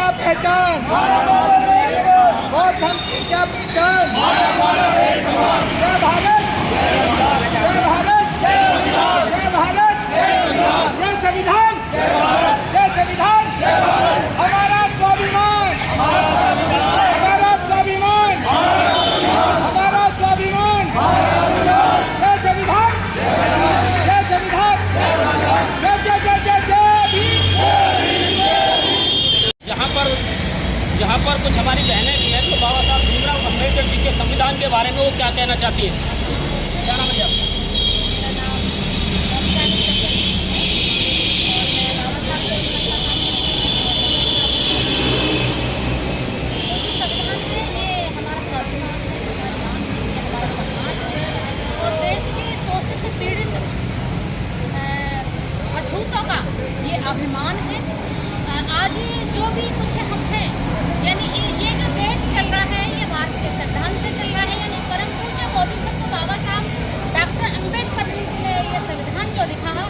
क्या पहचान, बौद्ध धर्म की क्या पहचान। जय भारत, जय भारत, जय भारत, जय संविधान, जय संविधान। हमारा स्वाभिमान, हमारा स्वाभिमान, हमारा स्वाभिमान। जय संविधान, जय संविधान, जय जय जय जय जय भीम। यहाँ पर कुछ हमारी बहनें भी हैं जो बाबा साहब भीमराव अम्बेडकर जी के संविधान के बारे में वो क्या कहना चाहती है। क्या नाम है आपका? मेरा नाम संविधान है, ये हमारा स्वाभिमान है, हमारा जान है, हमारा सम्मान है और देश के शोषित पीड़ित अछूतों का ये अभिमान है। आज जो भी कुछ हम हैं, यानी ये जो देश चल रहा है ये भारत के संविधान से चल रहा है, यानी परम पूज्य बोधिसत्व बाबा साहब डॉक्टर अम्बेडकर जी ने ये संविधान जो लिखा है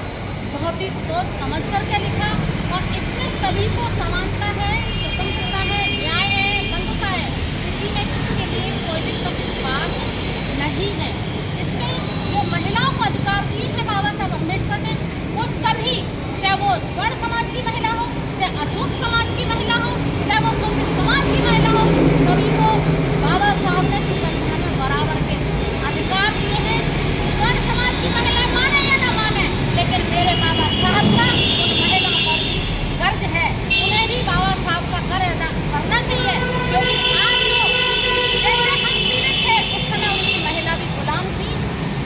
बहुत ही सोच समझ करके लिखा और इसमें सभी को समानता है, स्वतंत्रता है, न्याय है, बंधुता है, किसी में किसी के लिए कोई भी पक्षपात नहीं है। इसमें जो महिलाओं को अधिकार दिए हैं बाबा साहब अम्बेडकर ने, वो सभी, चाहे वो स्वर्ण समाज की महिला हो, चाहे अछूत समाज की महिला हो, चाहे वो शोषित समाज की महिला हो, सभी को बाबा साहब ने संविधान में बराबर के अधिकार दिए हैं। स्वर्ण समाज की महिला माने या न माने, लेकिन मेरे बाबा साहब का उन महिलाओं पर भी कर्ज है, उन्हें भी बाबा साहब का कर अदा करना चाहिए। क्योंकि आज जो जैसे हम पीड़ित थे उस समय उनकी महिला भी गुलाम थी,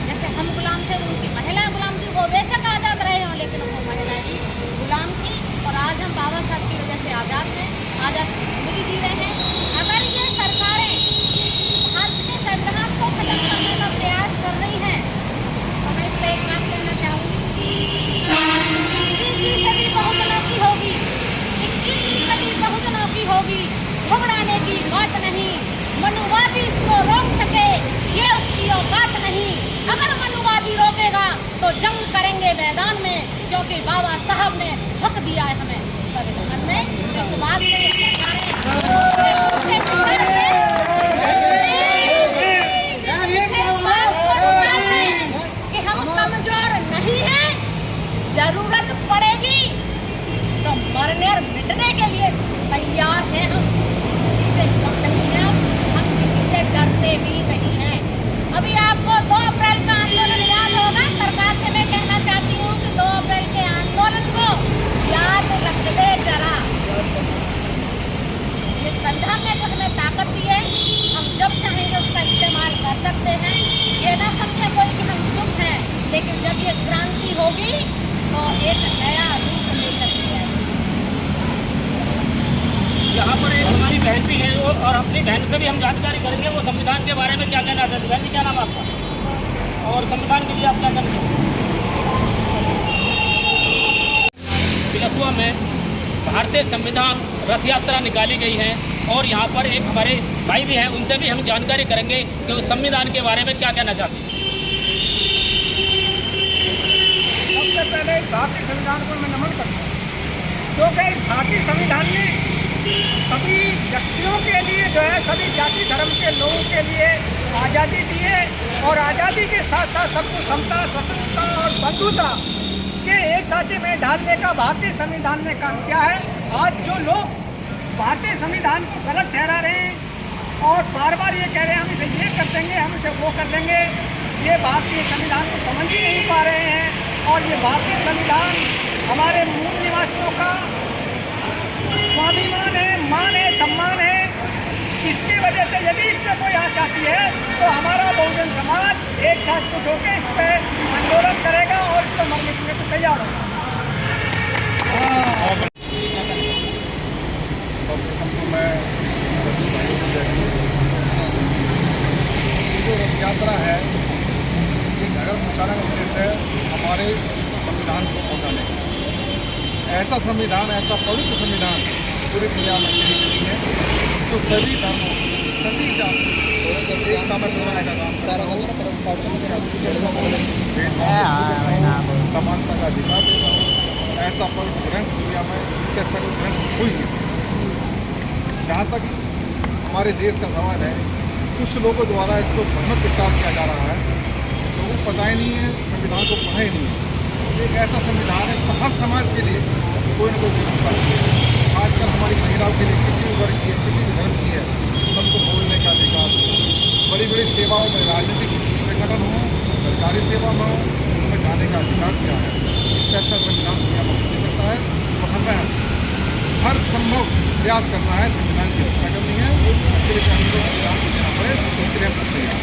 जैसे हम गुलाम थे उनकी महिलाएं गुलाम थी। वो बेशक आज़ाद रहे हों लेकिन वो महिलाएं भी गुलाम थी और आज हम बाबा साहब की वजह से आज़ाद हैं, आज़ाद की जिंदगी जी रहे हैं। अगर ये सरकारें भारत के संविधान को खत्म करने का प्रयास कर रही हैं तो मैं इस पर एक बात कहना चाहूँगी, 21वीं सदी बहुजनों की होगी, 21वीं सदी बहुजनों की होगी, घबराने की बात नहीं। मनुवादी इसको रोक सके ये उसकी औकात नहीं। अगर मनुवादी रोकेगा तो जंग करेंगे मैदान में, क्योंकि बाबा साहब ने हक दिया है हमें संविधान में। इस बात कि हम कमजोर नहीं हैं, जरूरत पड़ेगी तो मरने और मिटने के लिए तैयार हैं। हम किसी से कम नहीं हैं, हम किसी से डरते भी नहीं हैं। अभी आपको 2 अप्रैल का आंदोलन याद होगा। सरकार से मैं कहना चाहती हूँ कि 2 अप्रैल के आंदोलन को याद रख ले जरा। ये संविधान ने जो हमें ताकत दी है, हम जब चाहेंगे उसका इस्तेमाल कर सकते हैं। ये ना समझे कोई कि हम चुप हैं, लेकिन जब ये क्रांति होगी तो एक नया रूप लेकर के आएगी। यहाँ पर एक हमारी बहन भी है और अपनी बहन से भी हम जानकारी करेंगे वो संविधान के बारे में क्या कहना चाहते हैं। बहन जी क्या नाम है आपका और संविधान के लिए आप क्या कहना चाहते हैं? बिलखुआ में भारतीय संविधान रथ यात्रा निकाली गई है और यहाँ पर एक हमारे भाई भी हैं, उनसे भी हम जानकारी करेंगे कि उस संविधान के बारे में क्या कहना चाहते हैं। सबसे पहले भारतीय संविधान को मैं नमन करता हूँ, क्योंकि भारतीय संविधान में सभी व्यक्तियों के लिए जो है, सभी जाति धर्म के लोगों के लिए आज़ादी दी है और आज़ादी के साथ साथ सबको समता, स्वतंत्रता और बंधुता के एक साँचे में ढालने का भारतीय संविधान ने काम किया है। आज जो लोग भारतीय संविधान को गलत ठहरा रहे हैं और बार बार ये कह रहे हैं हम इसे ये कर देंगे, हम इसे वो कर देंगे, ये भारतीय संविधान को समझ ही नहीं पा रहे हैं। और ये भारतीय संविधान हमारे मूल निवासियों का स्वाभिमान है, मान है, सम्मान है। इसकी वजह से यदि इस पर कोई आँच आती है तो हमारा बहुजन समाज एक साथ जुट होकर इस पर आंदोलन करेगा और इस पर मरने के लिए तो तैयार होगा। सर्वप्रथम तो मैं सभी भाइयों को जय हिंद। जो रथ यात्रा है ये घर पहुँचाने का उद्देश्य है हमारे संविधान को पहुँचाने का। ऐसा संविधान, ऐसा पवित्र संविधान पूरी दुनिया में नहीं है तो सभी धर्मों, सभी जाति एकता में समानता का अधिकार देता हूँ। ऐसा पवित्र ग्रंथ दुनिया में इससे अच्छा कोई ग्रंथ कोई नहीं। जहाँ तक हमारे देश का सवाल है, कुछ लोगों द्वारा इसको भ्रमित प्रचार किया जा रहा है। लोगों को पता ही नहीं है, संविधान को पढ़ा ही नहीं है। एक ऐसा संविधान है जिसमें हर समाज के लिए कोई न कोई व्यवस्था है। खासकर हमारी महिलाओं के लिए, किसी भी वर्ग की है, किसी भी धर्म की है, सबको बोलने का अधिकार, बड़ी बड़ी सेवाओं में, राजनीतिक संगठन हो, सरकारी सेवा में हो, उनमें जाने का अधिकार दिया है। इससे अच्छा संविधान दुनिया में हो सकता है। तो हमें हर संभव प्रयास करना है, संविधान की रक्षा करनी है। इसके लिए हमें संविधान को देना पड़े, उसके लिए हम करते हैं।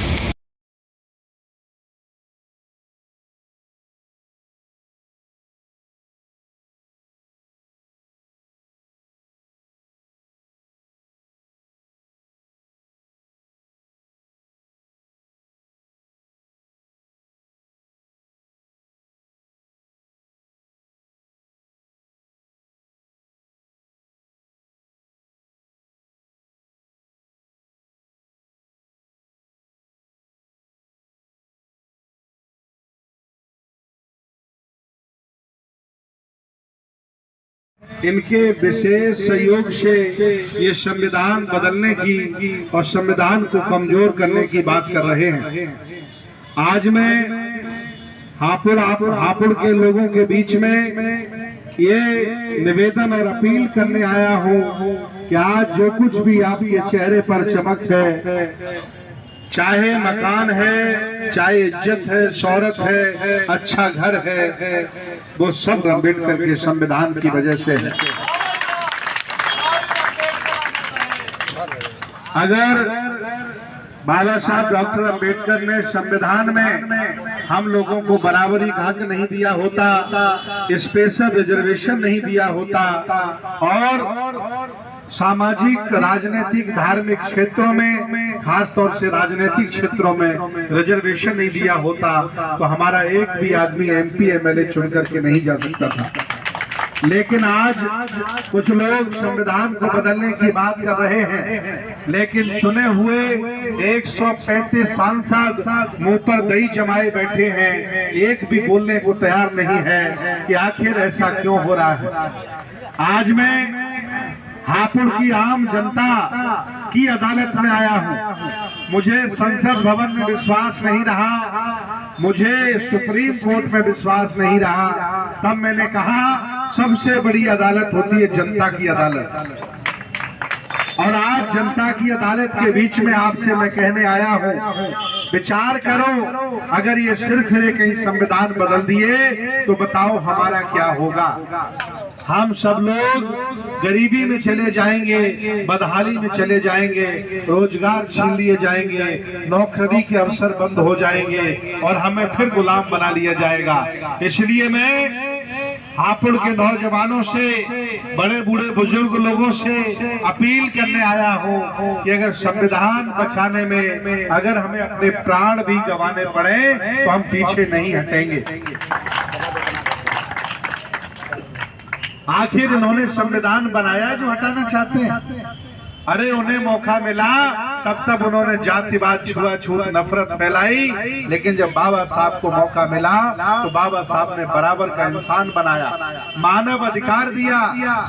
इनके विशेष सहयोग से ये संविधान बदलने की और संविधान को कमजोर करने की बात कर रहे हैं। आज मैं हापुड़ के लोगों के बीच में ये निवेदन और अपील करने आया हूँ कि आज जो कुछ भी आपके चेहरे पर चमक है, चाहे मकान है, चाहे इज्जत है, शौहरत है, अच्छा घर है, वो सब अम्बेडकर के संविधान की वजह से है। अगर बाबा साहब डॉक्टर अम्बेडकर ने संविधान में हम लोगों को बराबरी का हक नहीं दिया होता, स्पेशल रिजर्वेशन नहीं दिया होता और सामाजिक, राजनीतिक, धार्मिक क्षेत्रों में, खास तौर से राजनीतिक क्षेत्रों में रिजर्वेशन नहीं दिया होता, तो हमारा एक भी आदमी MP MLA चुन करके नहीं जा सकता था। लेकिन आज कुछ लोग संविधान को बदलने की बात कर रहे हैं, लेकिन चुने हुए 135 सांसद मुंह पर दही जमाए बैठे हैं, एक भी बोलने को तैयार नहीं है कि आखिर ऐसा क्यों हो रहा है। आज मैं हापुड़ की आम जनता की अदालत में आया हूँ। मुझे संसद भवन में विश्वास नहीं रहा, मुझे सुप्रीम कोर्ट में विश्वास नहीं रहा, तब मैंने कहा सबसे बड़ी अदालत होती है जनता की अदालत। और आज जनता की अदालत के बीच में आपसे मैं कहने आया हूँ, विचार करो, अगर ये सिर्फ कहीं संविधान बदल दिए तो बताओ हमारा क्या होगा। हम सब लोग गरीबी में चले जाएंगे, बदहाली में चले जाएंगे, रोजगार छीन लिए जाएंगे, नौकरी के अवसर बंद हो जाएंगे और हमें फिर गुलाम बना लिया जाएगा। इसलिए मैं हापुड़ के नौजवानों से, बड़े बूढ़े बुजुर्ग लोगों से अपील करने आया हूँ कि अगर संविधान बचाने में अगर हमें अपने प्राण भी गंवाने पड़े तो हम पीछे नहीं हटेंगे। आखिर इन्होंने संविधान बनाया जो हटाना चाहते हैं। अरे उन्हें मौका मिला तब उन्होंने जातिवाद, छुआछूत, नफरत फैलाई, लेकिन जब बाबा साहब को मौका मिला तो बाबा साहब ने बराबर का इंसान बनाया, मानव अधिकार दिया,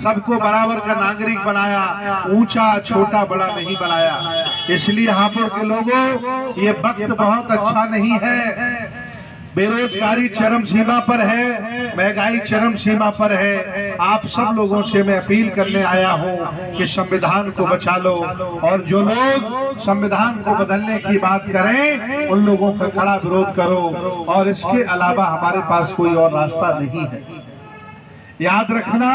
सबको बराबर का नागरिक बनाया, ऊंचा छोटा बड़ा नहीं बनाया। इसलिए हापुड़ के लोगों, ये वक्त बहुत अच्छा नहीं है। बेरोजगारी चरम सीमा पर है, महंगाई चरम सीमा पर है। आप सब लोगों से मैं अपील करने आया हूं कि संविधान को बचा लो, और जो लोग संविधान को बदलने की बात करें उन लोगों का कड़ा विरोध करो, और इसके अलावा हमारे पास कोई और रास्ता नहीं है। याद रखना,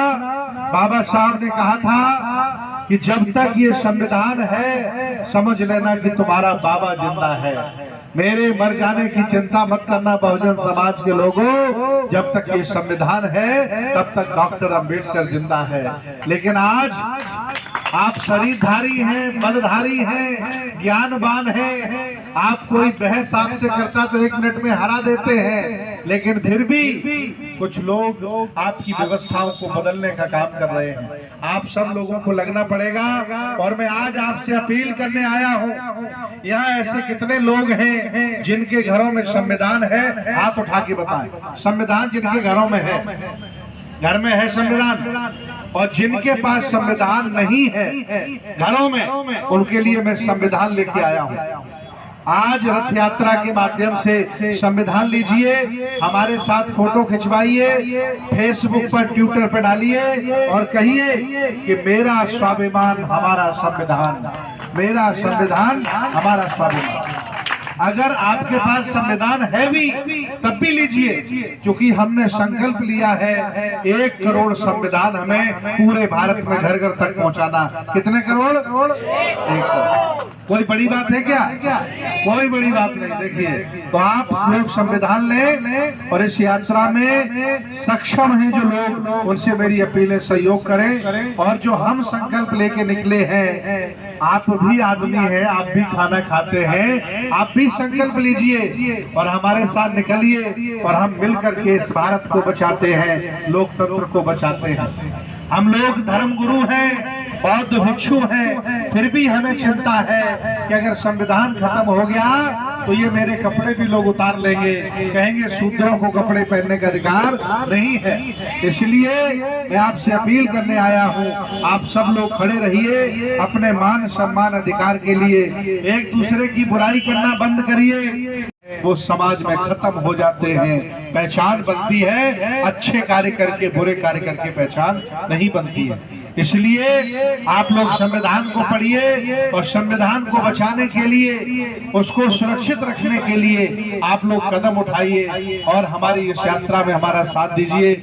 बाबा साहब ने कहा था कि जब तक ये संविधान है समझ लेना कि तुम्हारा बाबा जिंदा है। मेरे मर जाने की चिंता मत करना बहुजन समाज के लोगों, जब तक ये संविधान है तब तक डॉक्टर अंबेडकर जिंदा है। लेकिन आज आप शरीरधारी हैं, बलधारी हैं, ज्ञानवान हैं, आप कोई बहस आपसे करता तो 1 मिनट में हरा देते हैं, लेकिन फिर भी कुछ लोग आपकी व्यवस्थाओं को बदलने का काम कर रहे हैं। आप सब लोगों को लगना पड़ेगा, और मैं आज आपसे अपील करने आया हूँ। यहाँ ऐसे कितने लोग हैं जिनके घरों में संविधान है? हाथ उठा के बताएं। संविधान जिनके घरों में है, घर में है संविधान, और जिनके पास संविधान नहीं है घरों में, उनके लिए मैं संविधान लेके आया हूँ। आज रथ यात्रा के माध्यम से संविधान लीजिए, हमारे साथ फोटो खिंचवाइए, फेसबुक पर, ट्विटर पर डालिए और कहिए कि मेरा स्वाभिमान हमारा संविधान, मेरा संविधान हमारा स्वाभिमान। अगर आपके पास संविधान है भी तब भी लीजिए, क्योंकि हमने संकल्प लिया है 1 करोड़ संविधान हमें पूरे भारत में घर घर तक पहुंचाना। कितने करोड़? 1 करोड़। कोई बड़ी बात है क्या? कोई बड़ी बात नहीं। देखिए, तो आप लोग संविधान लें और इस यात्रा में सक्षम हैं जो लोग, उनसे मेरी अपील है सहयोग करें। और जो हम संकल्प लेके निकले हैं, आप भी आदमी हैं, आप भी खाना खाते हैं, आप भी संकल्प लीजिए और हमारे साथ निकलिए और हम मिलकर के इस भारत को बचाते हैं, लोकतंत्र को बचाते हैं। हम लोग धर्म गुरु हैं, बौद्ध भिक्षु हैं, फिर भी हमें चिंता है कि अगर संविधान खत्म हो गया तो ये मेरे कपड़े भी लोग उतार लेंगे, कहेंगे शूद्रों को कपड़े पहनने का अधिकार नहीं है। इसलिए मैं आपसे अपील करने आया हूँ, आप सब लोग खड़े रहिए अपने मान सम्मान अधिकार के लिए। एक दूसरे की बुराई करना बंद करिए, वो समाज में खत्म हो जाते हैं। पहचान बनती है अच्छे कार्य करके, बुरे कार्य करके पहचान नहीं बनती है। इसलिए आप लोग संविधान को पढ़िए और संविधान को बचाने के लिए, उसको सुरक्षित रखने के लिए आप लोग कदम उठाइए और हमारी इस यात्रा में हमारा साथ दीजिए।